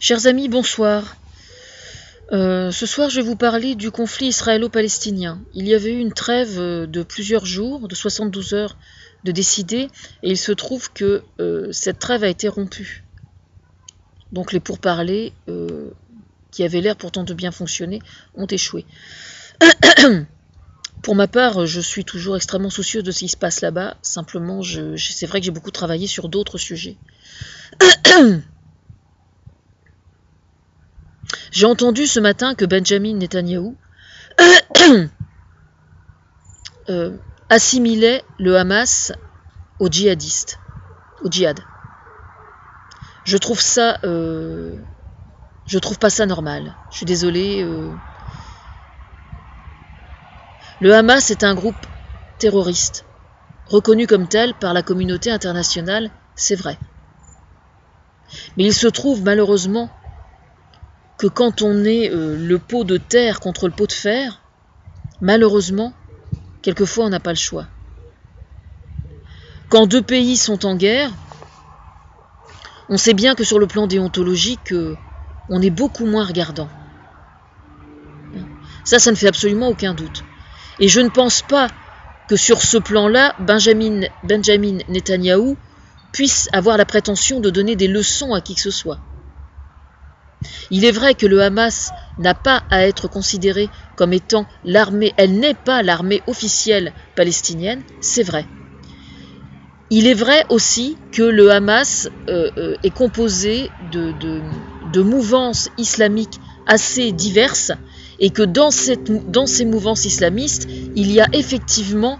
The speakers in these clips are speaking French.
Chers amis, bonsoir. Ce soir, je vais vous parler du conflit israélo-palestinien. Il y avait eu une trêve de plusieurs jours, de 72 heures de décider, et il se trouve que cette trêve a été rompue. Donc les pourparlers, qui avaient l'air pourtant de bien fonctionner, ont échoué. Pour ma part, je suis toujours extrêmement soucieuse de ce qui se passe là-bas. Simplement, c'est vrai que j'ai beaucoup travaillé sur d'autres sujets. J'ai entendu ce matin que Benjamin Netanyahou assimilait le Hamas aux djihadistes, au djihad. Je trouve pas ça normal. Je suis désolée. Le Hamas est un groupe terroriste, reconnu comme tel par la communauté internationale, c'est vrai. Mais il se trouve malheureusement que quand on est le pot de terre contre le pot de fer, malheureusement, quelquefois on n'a pas le choix. Quand deux pays sont en guerre, on sait bien que sur le plan déontologique, on est beaucoup moins regardant. Ça ne fait absolument aucun doute. Et je ne pense pas que sur ce plan-là, Benjamin Netanyahou puisse avoir la prétention de donner des leçons à qui que ce soit. Il est vrai que le Hamas n'a pas à être considéré comme étant l'armée, elle n'est pas l'armée officielle palestinienne, c'est vrai. Il est vrai aussi que le Hamas est composé de mouvances islamiques assez diverses et que dans ces mouvances islamistes, il y a effectivement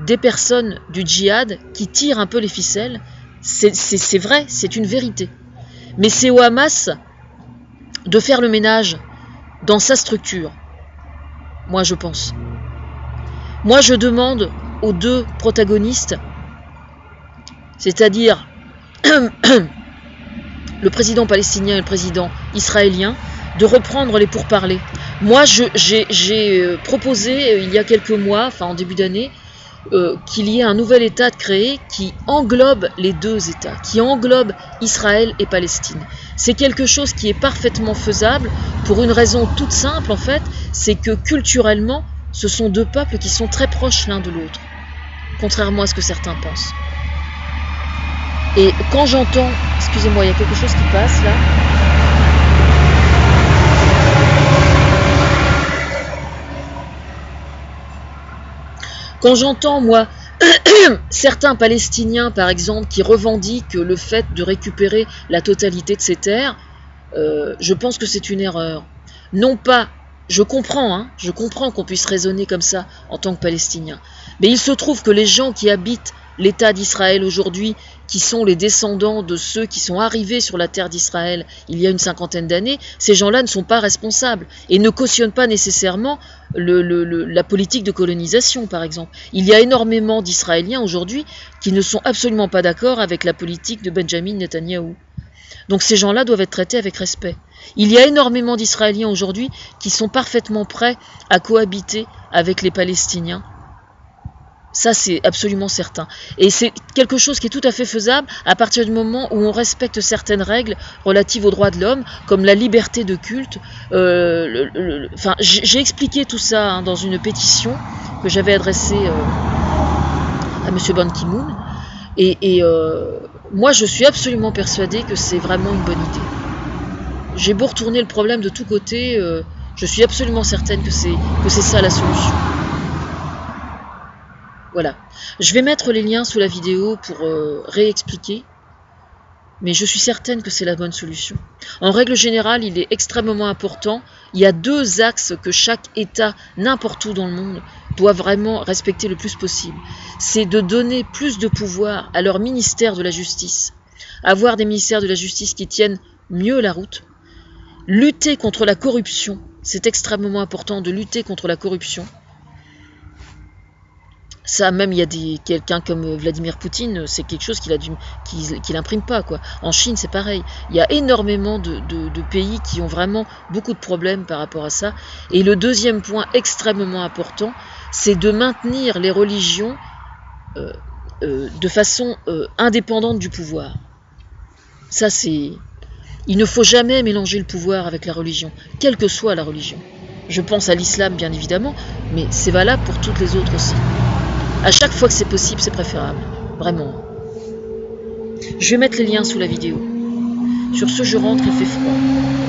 des personnes du djihad qui tirent un peu les ficelles. C'est vrai, c'est une vérité. Mais c'est au Hamas de faire le ménage dans sa structure. Moi, je pense. Moi, je demande aux deux protagonistes, c'est-à-dire le président palestinien et le président israélien, de reprendre les pourparlers. Moi, j'ai proposé, il y a quelques mois, enfin en début d'année, qu'il y ait un nouvel État créé qui englobe les deux États, qui englobe Israël et Palestine. C'est quelque chose qui est parfaitement faisable pour une raison toute simple en fait, c'est que culturellement, ce sont deux peuples qui sont très proches l'un de l'autre, contrairement à ce que certains pensent. Et quand j'entends, excusez-moi, il y a quelque chose qui passe là. Quand j'entends, moi, certains Palestiniens, par exemple, qui revendiquent le fait de récupérer la totalité de ces terres, je pense que c'est une erreur. Non pas, je comprends qu'on puisse raisonner comme ça en tant que Palestinien, mais il se trouve que les gens qui habitent l'État d'Israël aujourd'hui, qui sont les descendants de ceux qui sont arrivés sur la terre d'Israël il y a une cinquantaine d'années, ces gens-là ne sont pas responsables et ne cautionnent pas nécessairement la politique de colonisation, par exemple. Il y a énormément d'Israéliens aujourd'hui qui ne sont absolument pas d'accord avec la politique de Benjamin Netanyahou. Donc ces gens-là doivent être traités avec respect. Il y a énormément d'Israéliens aujourd'hui qui sont parfaitement prêts à cohabiter avec les Palestiniens. Ça, c'est absolument certain. Et c'est quelque chose qui est tout à fait faisable à partir du moment où on respecte certaines règles relatives aux droits de l'homme, comme la liberté de culte. Enfin, j'ai expliqué tout ça dans une pétition que j'avais adressée à M. Ban Ki-moon. Et moi, je suis absolument persuadée que c'est vraiment une bonne idée. J'ai beau retourner le problème de tous côtés, je suis absolument certaine que c'est ça la solution. Voilà. Je vais mettre les liens sous la vidéo pour réexpliquer, mais je suis certaine que c'est la bonne solution. En règle générale, il est extrêmement important. Il y a deux axes que chaque État, n'importe où dans le monde, doit vraiment respecter le plus possible. C'est de donner plus de pouvoir à leur ministère de la justice, avoir des ministères de la justice qui tiennent mieux la route, lutter contre la corruption. C'est extrêmement important de lutter contre la corruption. Ça, même, il y a quelqu'un comme Vladimir Poutine, c'est quelque chose qu'il imprime pas, quoi. En Chine, c'est pareil. Il y a énormément de pays qui ont vraiment beaucoup de problèmes par rapport à ça. Et le deuxième point extrêmement important, c'est de maintenir les religions de façon indépendante du pouvoir. Ça, c'est... Il ne faut jamais mélanger le pouvoir avec la religion, quelle que soit la religion. Je pense à l'islam bien évidemment, mais c'est valable pour toutes les autres aussi. À chaque fois que c'est possible, c'est préférable. Vraiment. Je vais mettre les liens sous la vidéo. Sur ce, je rentre, il fait froid.